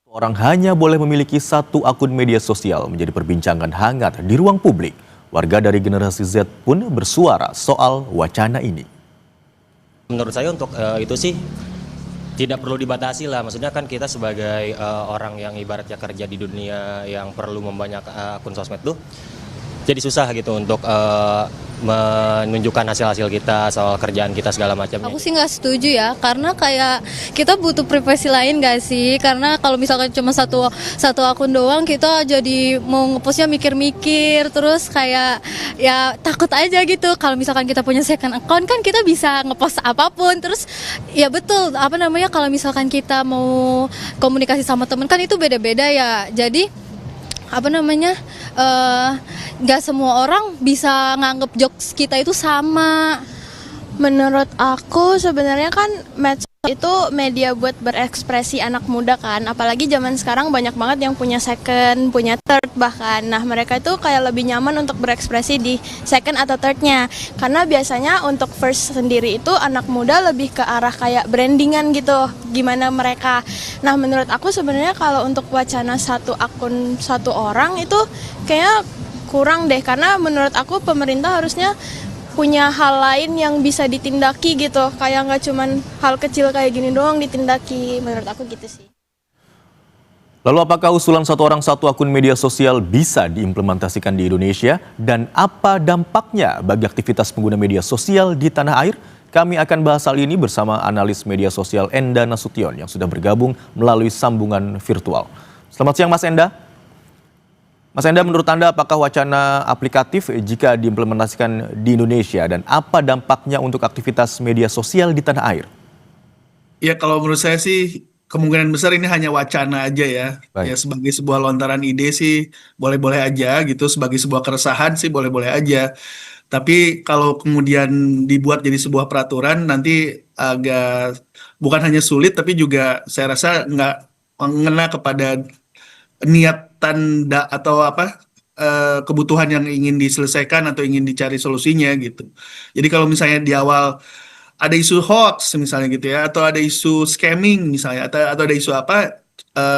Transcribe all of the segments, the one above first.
Orang hanya boleh memiliki satu akun media sosial menjadi perbincangan hangat di ruang publik. Warga dari generasi Z pun bersuara soal wacana ini. Menurut saya untuk itu sih tidak perlu dibatasi lah. Maksudnya kan kita sebagai orang yang ibaratnya kerja di dunia yang perlu membanyak akun sosmed tuh jadi susah gitu untuk menunjukkan hasil-hasil kita, soal kerjaan kita segala macamnya. Aku sih nggak setuju ya, karena kayak kita butuh privasi lain nggak sih? Karena kalau misalkan cuma satu akun doang, kita jadi mau ngepostnya mikir-mikir, terus kayak ya takut aja gitu. Kalau misalkan kita punya second account kan kita bisa ngepost apapun, terus ya betul apa namanya kalau misalkan kita mau komunikasi sama temen kan itu beda-beda ya. Jadi apa namanya nggak semua orang bisa nganggep jokes kita itu sama. Menurut aku sebenarnya kan medsos itu media buat berekspresi anak muda kan, apalagi zaman sekarang banyak banget yang punya second, punya third bahkan. Nah mereka itu kayak lebih nyaman untuk berekspresi di second atau thirdnya, karena biasanya untuk first sendiri itu anak muda lebih ke arah kayak brandingan gitu, gimana mereka. Nah menurut aku sebenarnya kalau untuk wacana satu akun satu orang itu kayak kurang deh, karena menurut aku pemerintah harusnya punya hal lain yang bisa ditindaki gitu, kayak nggak cuman hal kecil kayak gini doang ditindaki, menurut aku gitu sih. Lalu apakah usulan satu orang satu akun media sosial bisa diimplementasikan di Indonesia? Dan apa dampaknya bagi aktivitas pengguna media sosial di tanah air? Kami akan bahas hal ini bersama analis media sosial Enda Nasution yang sudah bergabung melalui sambungan virtual. Selamat siang Mas Enda. Mas Enda, menurut Anda apakah wacana aplikatif jika diimplementasikan di Indonesia dan apa dampaknya untuk aktivitas media sosial di tanah air? Ya kalau menurut saya sih kemungkinan besar ini hanya wacana aja ya. Baik. Ya sebagai sebuah lontaran ide sih boleh-boleh aja gitu, sebagai sebuah keresahan sih boleh-boleh aja. Tapi kalau kemudian dibuat jadi sebuah peraturan nanti agak bukan hanya sulit tapi juga saya rasa nggak mengena kepada niatan atau apa kebutuhan yang ingin diselesaikan atau ingin dicari solusinya gitu. Jadi kalau misalnya di awal ada isu hoax misalnya gitu ya, atau ada isu scamming misalnya, atau ada isu apa,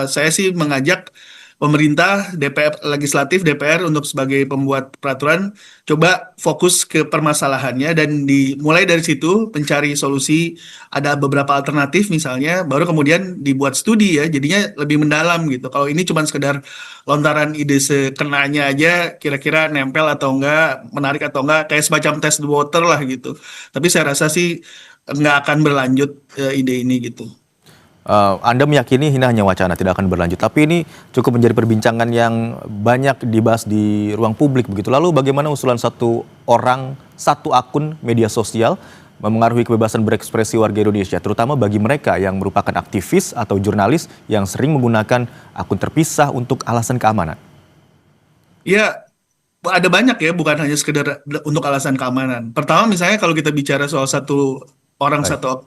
saya sih mengajak pemerintah, DPR, legislatif, DPR untuk sebagai pembuat peraturan coba fokus ke permasalahannya dan dimulai dari situ mencari solusi. Ada beberapa alternatif misalnya, baru kemudian dibuat studi ya, jadinya lebih mendalam gitu. Kalau ini cuma sekedar lontaran ide sekenanya aja, kira-kira nempel atau enggak, menarik atau enggak, kayak semacam test the water lah gitu. Tapi saya rasa sih nggak akan berlanjut ide ini gitu. Anda meyakini ini hanya wacana, tidak akan berlanjut. Tapi ini cukup menjadi perbincangan yang banyak dibahas di ruang publik begitu. Lalu bagaimana usulan satu orang, satu akun media sosial memengaruhi kebebasan berekspresi warga Indonesia, terutama bagi mereka yang merupakan aktivis atau jurnalis yang sering menggunakan akun terpisah untuk alasan keamanan? Ya, ada banyak ya, bukan hanya sekedar untuk alasan keamanan. Pertama misalnya kalau kita bicara soal satu orang Baik. satu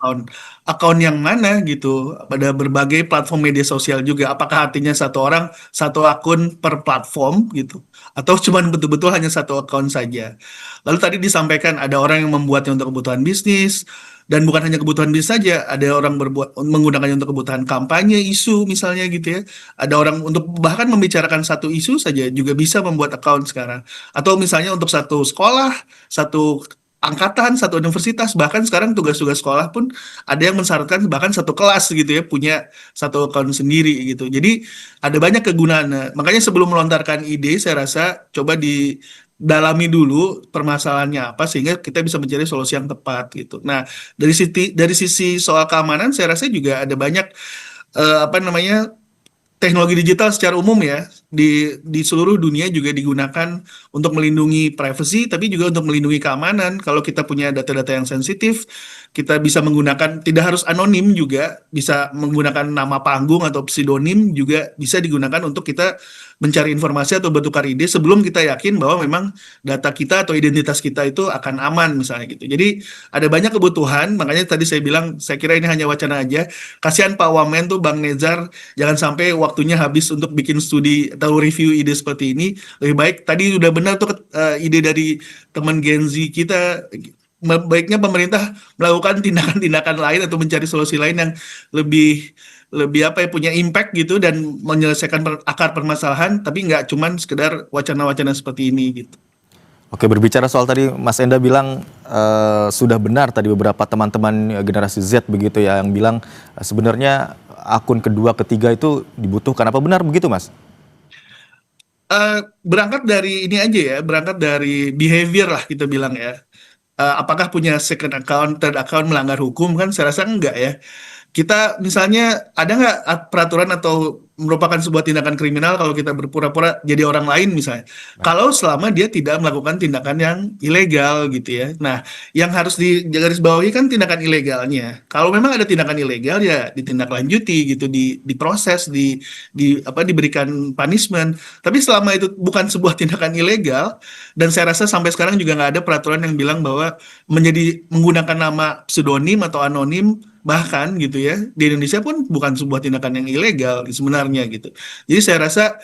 account yang mana gitu, pada berbagai platform media sosial juga. Apakah artinya satu orang satu akun per platform gitu, atau cuma betul-betul hanya satu account saja? Lalu tadi disampaikan ada orang yang membuatnya untuk kebutuhan bisnis, dan bukan hanya kebutuhan bisnis saja, ada orang menggunakannya untuk kebutuhan kampanye isu misalnya gitu ya. Ada orang untuk bahkan membicarakan satu isu saja juga bisa membuat account sekarang. Atau misalnya untuk satu sekolah, satu angkatan, satu universitas, bahkan sekarang tugas-tugas sekolah pun ada yang mensyaratkan bahkan satu kelas gitu ya punya satu account sendiri gitu. Jadi ada banyak kegunaan. Nah, makanya sebelum melontarkan ide saya rasa coba didalami dulu permasalahannya apa sehingga kita bisa mencari solusi yang tepat gitu. Nah, dari sisi soal keamanan saya rasa juga ada banyak apa namanya teknologi digital secara umum ya di seluruh dunia juga digunakan untuk melindungi privasi tapi juga untuk melindungi keamanan. Kalau kita punya data-data yang sensitif, kita bisa menggunakan tidak harus anonim juga, bisa menggunakan nama panggung atau pseudonym juga bisa digunakan untuk kita mencari informasi atau bertukar ide sebelum kita yakin bahwa memang data kita atau identitas kita itu akan aman misalnya gitu. Jadi ada banyak kebutuhan, makanya tadi saya bilang saya kira ini hanya wacana aja. Kasihan Pak Wamen tuh Bang Nezar, jangan sampai waktunya habis untuk bikin studi atau review ide seperti ini. Lebih baik tadi udah benar tuh ide dari teman Gen Z kita, baiknya pemerintah melakukan tindakan-tindakan lain atau mencari solusi lain yang lebih lebih apa ya, punya impact gitu dan menyelesaikan akar permasalahan, tapi nggak cuman sekedar wacana-wacana seperti ini gitu. Oke, berbicara soal tadi Mas Enda bilang sudah benar tadi beberapa teman-teman generasi Z begitu ya yang bilang sebenarnya akun kedua, ketiga itu dibutuhkan. Apa benar begitu, Mas? Berangkat dari ini aja ya, berangkat dari behavior lah kita bilang ya. Apakah punya second account, third account melanggar hukum kan? Saya rasa enggak ya. Kita misalnya ada nggak peraturan atau merupakan sebuah tindakan kriminal kalau kita berpura-pura jadi orang lain misalnya. Kalau selama dia tidak melakukan tindakan yang ilegal gitu ya. Nah, yang harus digarisbawahi kan tindakan ilegalnya. Kalau memang ada tindakan ilegal ya ditindaklanjuti gitu, diproses, diberikan punishment. Tapi selama itu bukan sebuah tindakan ilegal, dan saya rasa sampai sekarang juga nggak ada peraturan yang bilang bahwa menggunakan nama pseudonim atau anonim bahkan gitu ya, di Indonesia pun bukan sebuah tindakan yang ilegal sebenarnya gitu. Jadi saya rasa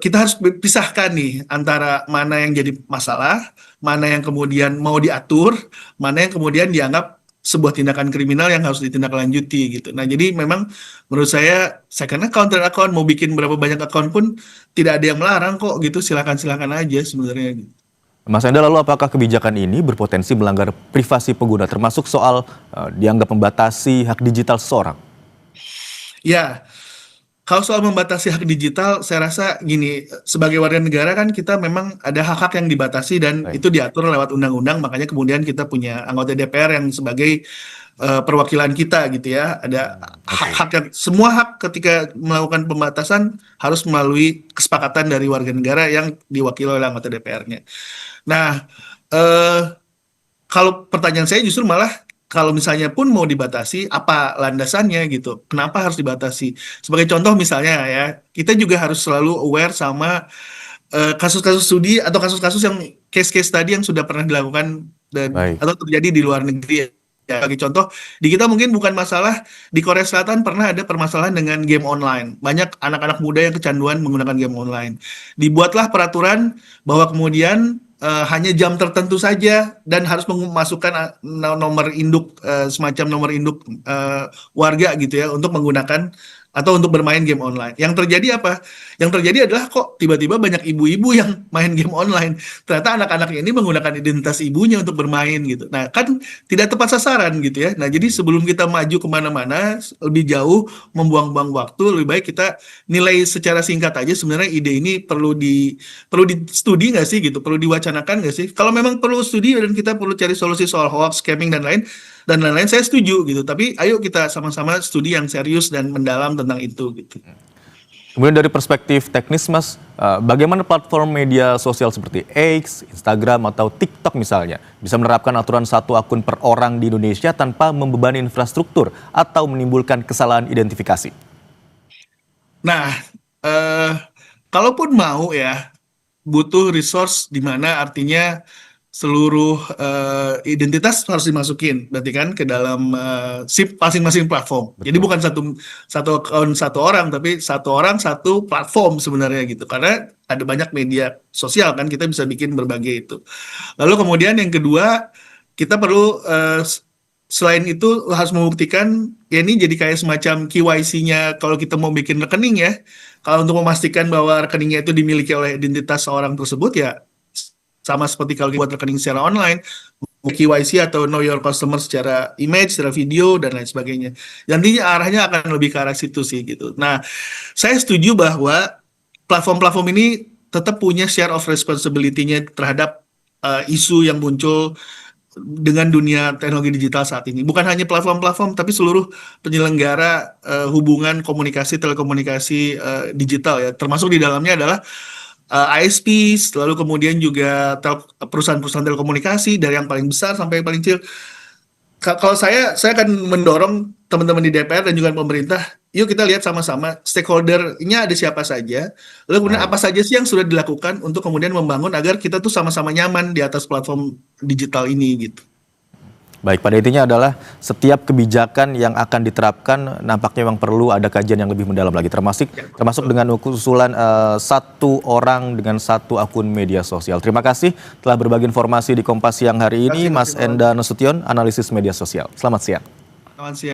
kita harus pisahkan nih antara mana yang jadi masalah, mana yang kemudian mau diatur, mana yang kemudian dianggap sebuah tindakan kriminal yang harus ditindaklanjuti gitu. Nah, jadi memang menurut saya second account, third account, mau bikin berapa banyak account pun tidak ada yang melarang kok gitu, silakan-silakan aja sebenarnya gitu. Mas Enda, lalu apakah kebijakan ini berpotensi melanggar privasi pengguna, termasuk soal dianggap membatasi hak digital seseorang? Ya, kalau soal membatasi hak digital, saya rasa gini, sebagai warga negara kan kita memang ada hak-hak yang dibatasi dan Baik. itu diatur lewat undang-undang, makanya kemudian kita punya anggota DPR yang sebagai perwakilan kita gitu ya. Ada hak-hak yang, semua hak ketika melakukan pembatasan harus melalui kesepakatan dari warga negara yang diwakili oleh anggota DPR-nya. Nah, kalau pertanyaan saya justru malah kalau misalnya pun mau dibatasi, apa landasannya gitu? Kenapa harus dibatasi? Sebagai contoh misalnya ya, kita juga harus selalu aware sama kasus-kasus studi atau kasus-kasus yang case-case tadi yang sudah pernah dilakukan dan Baik. atau terjadi di luar negeri. Ya, sebagai contoh, di kita mungkin bukan masalah, di Korea Selatan pernah ada permasalahan dengan game online. Banyak anak-anak muda yang kecanduan menggunakan game online. Dibuatlah peraturan bahwa kemudian hanya jam tertentu saja dan harus memasukkan nomor induk, semacam nomor induk warga gitu ya untuk menggunakan atau untuk bermain game online. Yang terjadi apa? Yang terjadi adalah kok tiba-tiba banyak ibu-ibu yang main game online. Ternyata anak-anaknya ini menggunakan identitas ibunya untuk bermain gitu. Nah, kan tidak tepat sasaran gitu ya. Nah, jadi sebelum kita maju kemana-mana lebih jauh, membuang-buang waktu, lebih baik kita nilai secara singkat aja sebenarnya ide ini perlu di studi nggak sih gitu, perlu diwacanakan nggak sih? Kalau memang perlu studi dan kita perlu cari solusi soal hoax, scamming dan lain-lain, saya setuju gitu. Tapi ayo kita sama-sama studi yang serius dan mendalam tentang itu gitu. Kemudian dari perspektif teknis, Mas, bagaimana platform media sosial seperti X, Instagram, atau TikTok misalnya bisa menerapkan aturan satu akun per orang di Indonesia tanpa membebani infrastruktur atau menimbulkan kesalahan identifikasi? Nah, kalaupun mau ya, butuh resource di mana artinya seluruh identitas harus dimasukin, berarti kan ke dalam SIP masing-masing platform. Betul. Jadi bukan satu akun satu orang, tapi satu orang satu platform sebenarnya gitu. Karena ada banyak media sosial kan, kita bisa bikin berbagai itu. Lalu kemudian yang kedua, kita perlu selain itu harus membuktikan ya ini jadi kayak semacam KYC-nya kalau kita mau bikin rekening ya. Kalau untuk memastikan bahwa rekeningnya itu dimiliki oleh identitas seorang tersebut ya sama seperti kalau buat rekening secara online, KYC atau know your customer secara image, secara video dan lain sebagainya. Nantinya arahnya akan lebih ke arah situ sih gitu. Nah, saya setuju bahwa platform-platform ini tetap punya share of responsibility-nya terhadap isu yang muncul dengan dunia teknologi digital saat ini. Bukan hanya platform-platform, tapi seluruh penyelenggara hubungan komunikasi, telekomunikasi digital ya. Termasuk di dalamnya adalah ISPs, lalu kemudian juga perusahaan-perusahaan telekomunikasi dari yang paling besar sampai yang paling kecil. Kalau saya akan mendorong teman-teman di DPR dan juga pemerintah, yuk kita lihat sama-sama stakeholder-nya ada siapa saja, lalu kemudian apa saja sih yang sudah dilakukan untuk kemudian membangun agar kita tuh sama-sama nyaman di atas platform digital ini gitu. Baik, pada intinya adalah setiap kebijakan yang akan diterapkan nampaknya memang perlu ada kajian yang lebih mendalam lagi, termasuk dengan usulan satu orang dengan satu akun media sosial. Terima kasih telah berbagi informasi di Kompas Siang hari ini, Mas Enda Nasution, analisis media sosial. Selamat siang. Selamat siang.